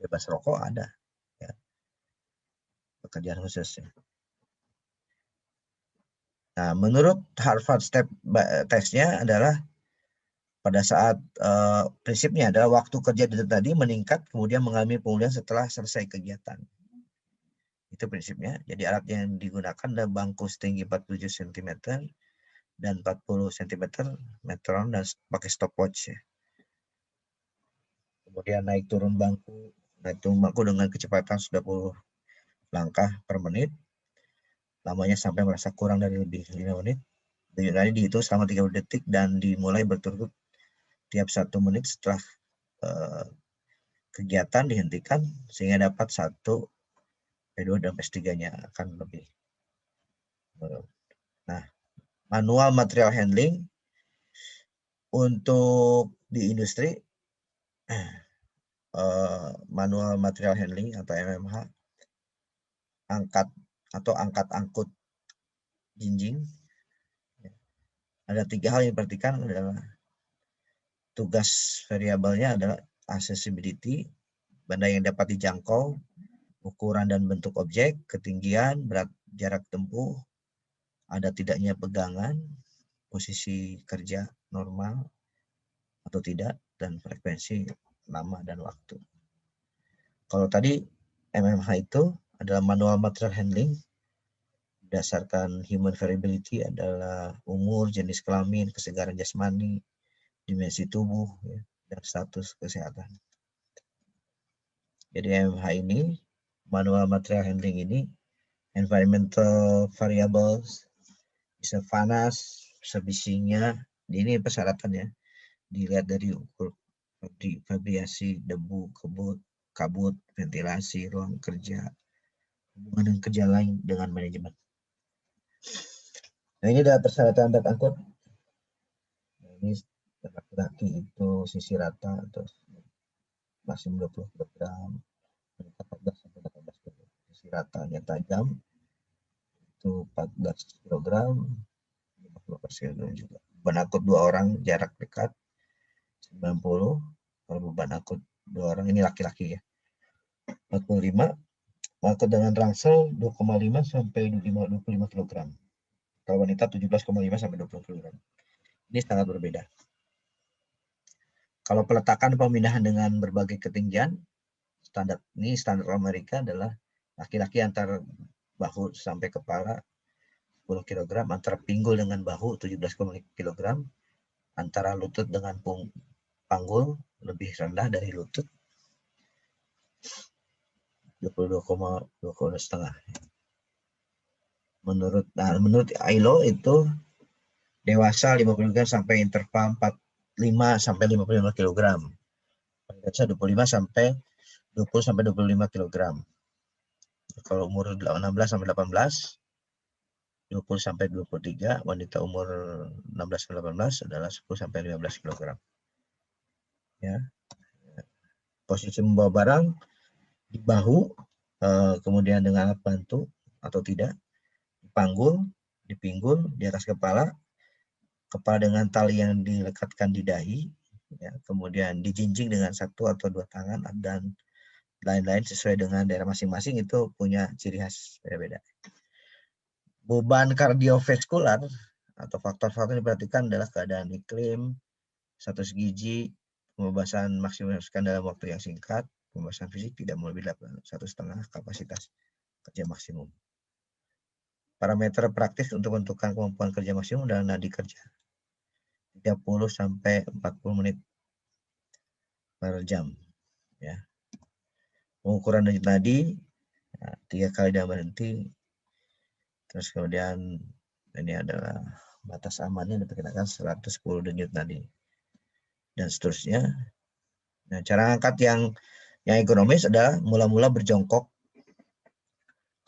bebas rokok ada, ya, pekerjaan khusus. Nah, menurut Harvard Step Test-nya adalah pada saat prinsipnya adalah waktu kerja tadi meningkat kemudian mengalami pemulihan setelah selesai kegiatan. Itu prinsipnya. Jadi alat yang digunakan adalah bangku setinggi 47 cm dan 40 cm meteron dan pakai stopwatch, ya. Kemudian naik turun bangku dengan kecepatan 90 langkah per menit. Lamanya sampai merasa kurang dari lebih 5 menit. Denyut nadi dihitung selama 30 detik dan dimulai berturut tiap 1 menit setelah kegiatan dihentikan sehingga dapat 1, P2 dan P3-nya akan lebih. Nah, manual material handling untuk di industri, manual material handling atau MMH, angkat-angkut jinjing. Ada 3 hal yang diperhatikan adalah tugas variabelnya adalah accessibility, benda yang dapat dijangkau, ukuran dan bentuk objek, ketinggian, berat, jarak tempuh, ada tidaknya pegangan, posisi kerja normal atau tidak, dan frekuensi lama dan waktu. Kalau tadi MMH itu adalah manual material handling, berdasarkan human variability adalah umur, jenis kelamin, kesegaran jasmani, dimensi tubuh, ya, dan status kesehatan. Jadi MMH ini, manual material handling ini, environmental variables, bisa panas, bisa bisingnya, ini persyaratannya, dilihat dari ukur vibrasi, debu, kabut, ventilasi, ruang kerja, hubungan dengan kerja lain dengan manajemen. Nah, ini adalah persyaratan truk angkut. Nah, ini laki-laki itu sisi rata atau maksimum 20 kg, 14 sampai 18 kg. Sisi ratanya tajam itu 14 kg, 15 kg juga. Beban akut 2 orang jarak dekat 90. Kalau beban akut 2 orang ini laki-laki ya 45. Angkut dengan rangsel 2,5 sampai 25 kg. Kalau wanita 17,5 sampai 20 kg. Ini sangat berbeda. Kalau peletakan pemindahan dengan berbagai ketinggian, standar Amerika adalah laki-laki antar bahu sampai kepala 10 kg, antara pinggul dengan bahu 17 kg, antara lutut dengan panggul lebih rendah dari lutut 22,5. Menurut ILO itu dewasa 50 kg sampai interval 45 sampai 55 kg. Dewasa 25 sampai 20 sampai 25 kg. Kalau umur 16 sampai 18, 20 sampai 23, wanita umur 16 sampai 18 adalah 10 sampai 15 kg. Ya. Posisi membawa barang di bahu, kemudian dengan alat bantu atau tidak, di panggul, di pinggul, di atas kepala dengan tali yang dilekatkan di dahi, ya, kemudian dijinjing dengan 1 atau 2 tangan dan lain-lain sesuai dengan daerah masing-masing, itu punya ciri khas beda-beda. Beban kardiovaskular atau faktor-faktor yang diperhatikan adalah keadaan iklim, status gizi, pembebasan maksimalkan dalam waktu yang singkat, pembebasan fisik tidak melebihi 1,5 kapasitas kerja maksimum. Parameter praktis untuk menentukan kemampuan kerja maksimum adalah nadi kerja 30 sampai 40 menit per jam, ya. Pengukuran denyut nadi 3 kali dan berhenti. Terus kemudian ini adalah batas amannya diperkirakan 110 denyut nadi dan seterusnya. Nah, cara angkat yang ekonomis adalah mula-mula berjongkok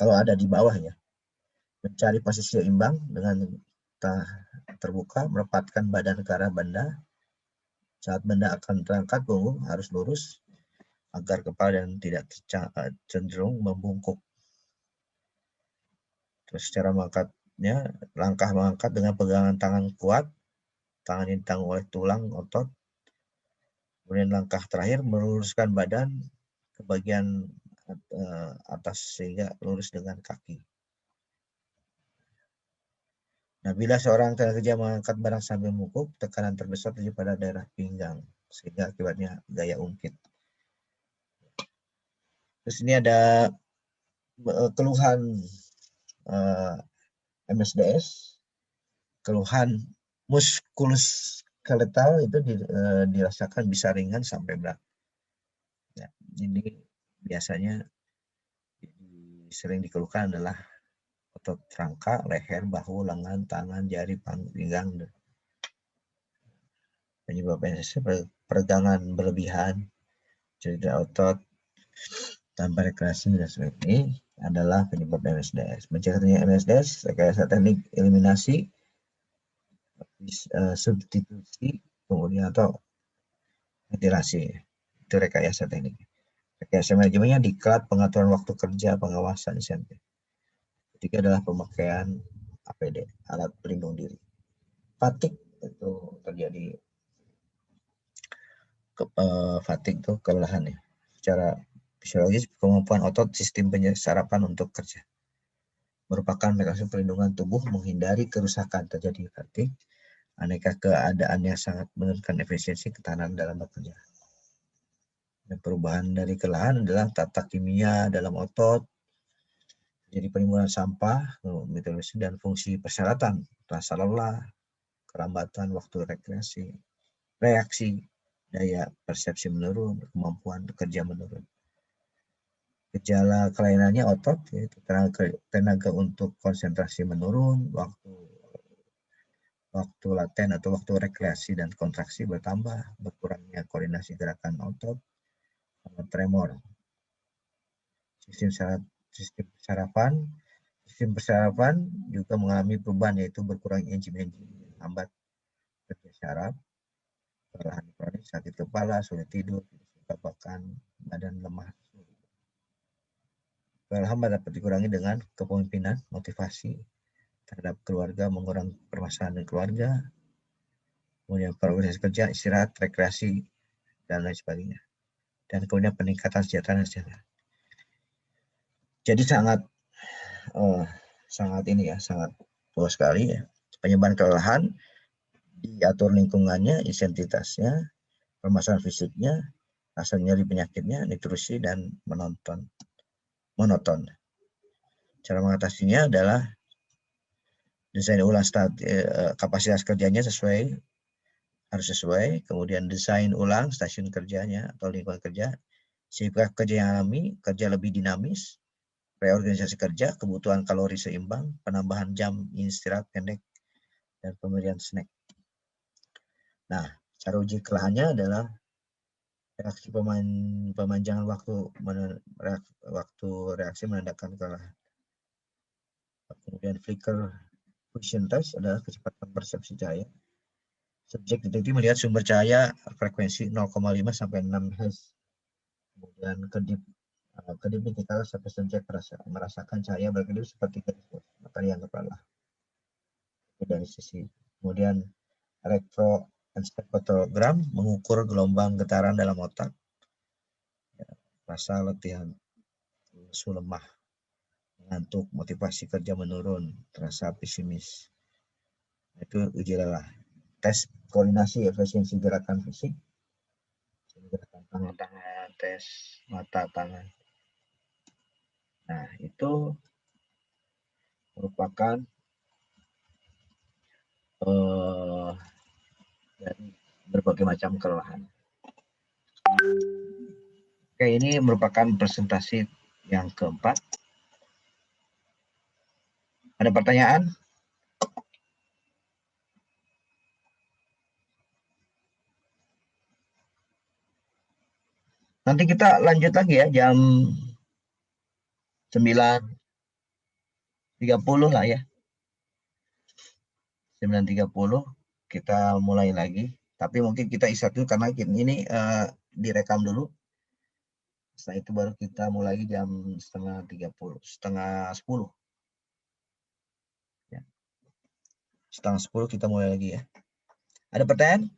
kalau ada di bawah, ya. Mencari posisi imbang dengan terbuka, merapatkan badan ke arah benda. Saat benda akan terangkat, punggung harus lurus agar kepala dan tidak cenderung membungkuk. Terus cara mengangkatnya, langkah mengangkat dengan pegangan tangan kuat, tangan yang ditanggung oleh tulang otot. Kemudian langkah terakhir meluruskan badan ke bagian atas sehingga lurus dengan kaki. Nah, bila seorang tenaga kerja mengangkat barang sambil membungkuk, tekanan terbesar terjadi pada daerah pinggang, sehingga akibatnya gaya ungkit. Terus ini ada keluhan MSDS, keluhan muskuloskeletal itu dirasakan bisa ringan sampai berat. Ya, ini biasanya sering dikeluhkan adalah otot rangka, leher, bahu, lengan, tangan, jari, pinggang. Penyebab MSDS peregangan berlebihan, cedera otot tanpa rekreasi dan sebagainya adalah penyebab MSDS. Mencegahnya MSDS, rekayasa teknik eliminasi, substitusi, kemudian atau ventilasi. Itu rekayasa teknik. Rekayasa manajemennya diklat, pengaturan waktu kerja, pengawasan, insentif. Ketiga adalah pemakaian APD, alat pelindung diri. Fatigue itu terjadi, fatigue itu kelelahan, ya. Secara fisiologis, kemampuan otot sistem penyerapan untuk kerja merupakan mekanisme perlindungan tubuh menghindari kerusakan. Terjadi fatigue, aneka keadaan yang sangat menurunkan efisiensi ketahanan dalam bekerja. Dan perubahan dari kelelahan adalah tata kimia dalam otot, jadi penimbunan sampah, metabolisme dan fungsi persyaratan, rasa lelah, kelambatan waktu rekreasi, reaksi, daya persepsi menurun, kemampuan bekerja menurun. Gejala kelainannya otot, yaitu tenaga untuk konsentrasi menurun, waktu laten atau waktu rekreasi dan kontraksi bertambah, berkurangnya koordinasi gerakan otot, tremor. Sistem saraf Sistem persarafan juga mengalami perubahan, yaitu berkurang enzim-enzim lambat kerja syaraf, kelelahan kronis, sakit kepala, sulit tidur, bahkan badan lemah. Kelelahan dapat dikurangi dengan kepemimpinan, motivasi terhadap keluarga, mengurangi permasalahan keluarga, kemudian organisasi kerja, istirahat, rekreasi, dan lain sebagainya. Dan kemudian peningkatan kesejahteraan. Jadi sangat luas sekali ya. Penyebab kelelahan diatur lingkungannya, intensitasnya, permasalahan fisiknya, rasa nyeri penyakitnya, nutrisi, dan monoton. Cara mengatasinya adalah desain ulang kapasitas kerjanya harus sesuai, kemudian desain ulang stasiun kerjanya atau lingkungan kerja, sehingga kerja yang alami, kerja lebih dinamis, reorganisasi kerja, kebutuhan kalori seimbang, penambahan jam istirahat pendek, dan pemberian snack. Nah, cara uji kelelahannya adalah reaksi pemanjangan waktu reaksi menandakan kelelahan. Kemudian flicker vision test adalah kecepatan persepsi cahaya. Subjek detektif melihat sumber cahaya frekuensi 0,5 sampai 6 Hz. Kemudian kedip indikator sampai subjek merasakan cahaya berkedip seperti matahari yang kepala. Dari sisi. Kemudian elektroencephalogram mengukur gelombang getaran dalam otak. Rasa letihan, lesu, lemah, ngantuk, motivasi kerja menurun, terasa pesimis. Itu uji lelah. Tes koordinasi efisiensi gerakan fisik, gerakan tangan, tes mata, tangan. Nah, itu merupakan dari berbagai macam kelelahan. Oke, ini merupakan presentasi yang keempat. Ada pertanyaan? Nanti kita lanjut lagi ya, jam 9.30 lah ya. 9.30 kita mulai lagi. Tapi mungkin kita istirahat dulu karena ini direkam dulu. Setelah itu baru kita mulai lagi jam setengah 10. Ya. Setengah 10 kita mulai lagi ya. Ada pertanyaan?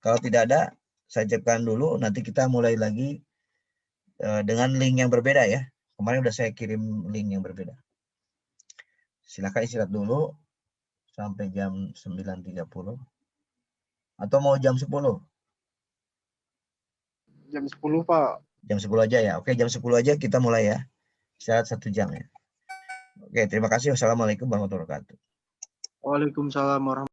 Kalau tidak ada, saya cekkan dulu. Nanti kita mulai lagi dengan link yang berbeda ya. Kemarin udah saya kirim link yang berbeda. Silakan istirahat dulu sampai jam 9.30. Atau mau jam 10? Jam 10, Pak. Jam 10 aja ya. Oke, jam 10 aja kita mulai ya. Istirahat 1 jam ya. Oke, terima kasih. Wassalamualaikum warahmatullahi wabarakatuh. Waalaikumsalam warahmatullahi wabarakatuh.